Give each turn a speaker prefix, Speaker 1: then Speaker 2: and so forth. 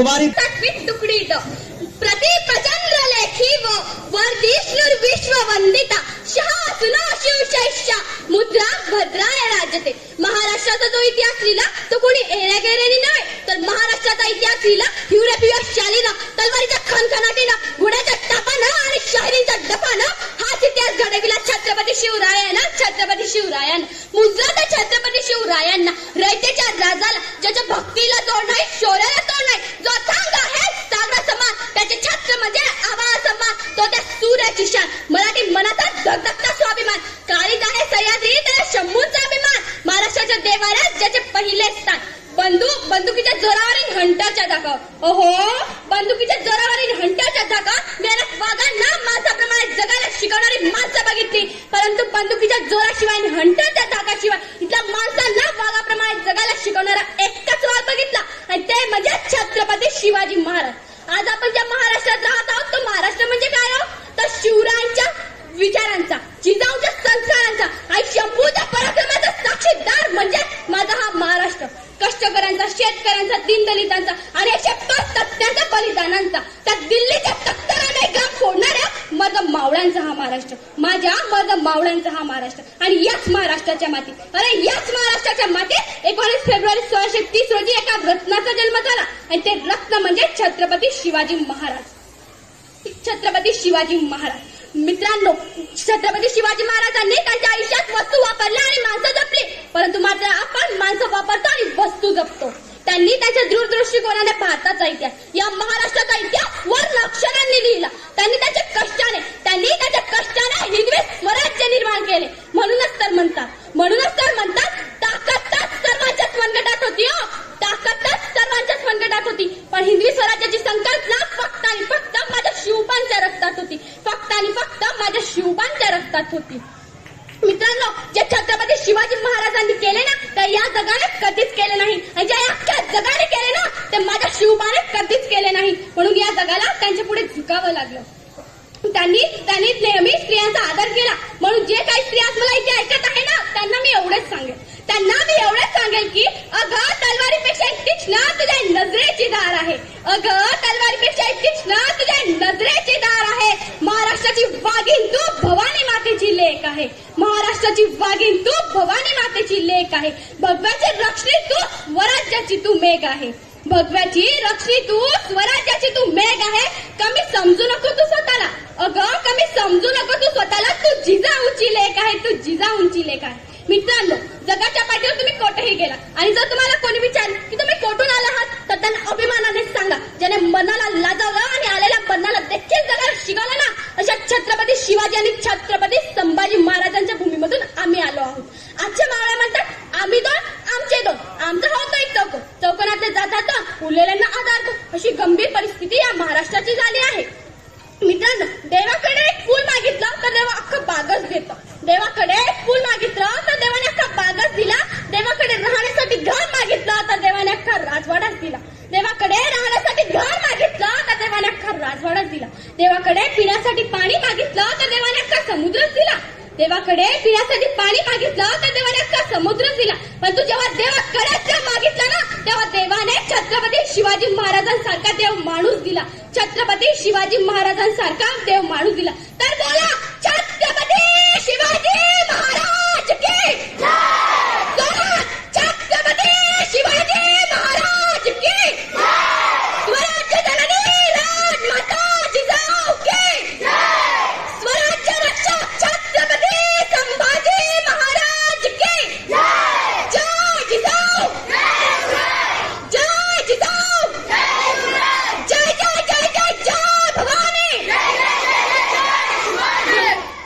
Speaker 1: कुमारी
Speaker 2: तुकडीत प्रतिपचंद्र लेखी व वर्धिष्णुर विश्व वंदिता शहासुना शिवशैष्या मुद्रा भद्राय राजते. महाराष्ट्राचा जो इतिहास लिहिला तो कोणी येण्या गेल्याने नव्हे, तर महाराष्ट्राचा इतिहास लिहिला हिवऱ्या तलवारीच्या खणखणाटीनं घोड्याच्या टापानं आणि शाहिरींच्या डपानं. हाच इतिहास घडविला छत्रपती शिवरायानं. मुद्रा तर छत्रपती शिवरायांना, रयतेच्या राजाला, ज्याच्या भक्तीला तोड नाही, शौर्याला तोड नाही, जो अथांग आहे सागरा समान, त्याचे छत्र म्हणजे आवाज समान, तो त्या सूर्याची शान. मराठी मनाचा धगधगता स्वाभिमान, काळीज आहे सह्याद्री त्याला शंभूंचा अभिमान. महाराष्ट्राच्या देवाऱ्यात ज्याचे पहिले स्थान, बंदुकीच्या जोरावरील हंटाच्या धाका. ओहो, बंदुकीच्या जोरावरील हंटाच्या धाका. मेहनत वाघांना माणसाप्रमाणे जगायला शिकवणारी माणसं बघितली, परंतु बंदुकीच्या जोराशिवाय आणि हंटाच्या धाकाशिवाय इथल्या माणसांना वाघाप्रमाणे जगायला शिकवणारा एकच वाघ बघितला, आणि ते म्हणजे छत्रपती शिवाजी महाराज. आज आपण ज्या महाराष्ट्रात राहत आहोत तो महाराष्ट्र म्हणजे काय हो, तर शिवरायांच्या विचारांचा, जिजाऊच्या संस्कारांचा आणि शंभूच्या पराक्रमाचा साक्षीदार म्हणजे माझा हा महाराष्ट्र. कष्टकऱ्यांचा, शेतकऱ्यांचा, दीनदलितांचा आणि 105 तत्त्यांच्या बलिदानांचा, त्या दिल्लीच्या तख्ताराने गाव फोडणाऱ्या मर्द मावळ्यांचा हा महाराष्ट्र, माझ्या मर्द मावळ्यांचा हा महाराष्ट्र. आणि याच महाराष्ट्राच्या मातीत, याच महाराष्ट्राच्या मातीत 19 फेब्रुवारी 1630 रोजी एका रत्नाचा जन्म झाला, आणि ते रत्न म्हणजे छत्रपती शिवाजी महाराज. छत्रपती शिवाजी महाराज. मित्रांनो, छत्रपती शिवाजी महाराजांनी त्यांच्या आयुष्यात वस्तू वापरल्या आणि माणसं जपली, परंतु मात्र आपण माणसं वापरतो आणि वस्तू जपतो. त्यांनी त्यांच्या दूरदृष्टिकोनाने भारताचा इतिहास, या महाराष्ट्राचा इतिहास वर्ण अक्षरांनी लिहिला. त्यांनी त्यांच्या कष्टाने हिंदवी स्वराज्य निर्माण केले. म्हणूनच तर म्हणतात ताकदच सर्वांच्याच मनगटात होती. ताकदच सर्वांच्याच मनगटात होती, पण हिंदवी स्वराज्याची संकल्पना फक्त आणि फक्त माझ्या शिवबांच्या रक्तात होती. फक्त आणि फक्त माझ्या शिवबांच्या रक्तात होती. मित्रांनो, जे छत्रपती शिवाजी महाराजांनी केले ना, ते या जगाने कधीच केले नाही, आणि जे अख्ख्या जगाने केले ना, ते माझ्या शिवबाने कधीच केले नाही. म्हणून या जगाला त्यांच्या पुढे झुकावं लागलं. त्यांनी नेहमी स्त्रियांचा आदर केला. म्हणून जे काही स्त्रिया मला इथे ऐकत आहे ना, त्यांना मी एवढेच सांगेल की अगं, तलवारीपेक्षा तीक्ष्ण तुझ्या नजरेची धार आहे. अगं, तलवारीपेक्षा तीक्ष्ण तुझ्या नजरेची धार आहे. महाराष्ट्राची वाघीण तू भवानी मातेची लेक आहे. महाराष्ट्राची वाघीण तू भवानी मातेची लेक आहे. भगव्याची रक्षणी तू स्वराज्याची तू मेघ आहे. भगव्याची रक्षणी तू स्वराज्याची तू मेघ आहे. कमी समजू नको तू स्वतःला. अगं, कमी समजू नको तू स्वतःला. तू जिजाऊंची लेक आहे. तू जिजाऊंची लेक आहे. मित्रांनो, जगाच्या पाठीवर तुम्ही कोठेही गेला आणि जर तुम्हाला कोणी विचारलं की तुम्ही कोठून आला आहात, तर त्यांना अभिमानाने सांगा, ज्याने मनाला लाजवलं आणि आलेल्या मनाला देखील जगायला शिकवलं ना, अशा छत्रपती शिवाजी आणि छत्रपती संभाजी महाराजांच्या भूमीमधून आम्ही आलो आहोत. आजच्या मावळ्या म्हणतात आम्ही दोन, आमचे दोन, आमचा होतो एक चौकोनातले जातात उरलेल्यांना आधार, अशी गंभीर परिस्थिती या महाराष्ट्राची झाली आहे. मित्रांनो, देवाकडे एक फूल मागितलं तर देवा अख्खं बागच देतं. देवाकडे एक फूल मागितलं तर देवाने अख्खा बागच दिला. देवाकडे राहण्यासाठी घर मागितलं तर देवाने अख्खा राजवाडाच दिला. देवाकडे राहण्यासाठी घर मागितलं तर देवाने अख्खा राजवाडाच दिला. देवाकडे पिण्यासाठी पाणी मागितलं तर देवाने अख्खा समुद्रच दिला. देवाकडे पिण्यासाठी पाणी मागितलं तर देवाने अख्खा समुद्रच दिला. पण तू जेव्हा देवाकडे मागितलं ना, तेव्हा देवाने छत्रपती शिवाजी महाराजांसारखा देव माणूस दिला. छत्रपती शिवाजी महाराजांसारखा देव माणूस दिला.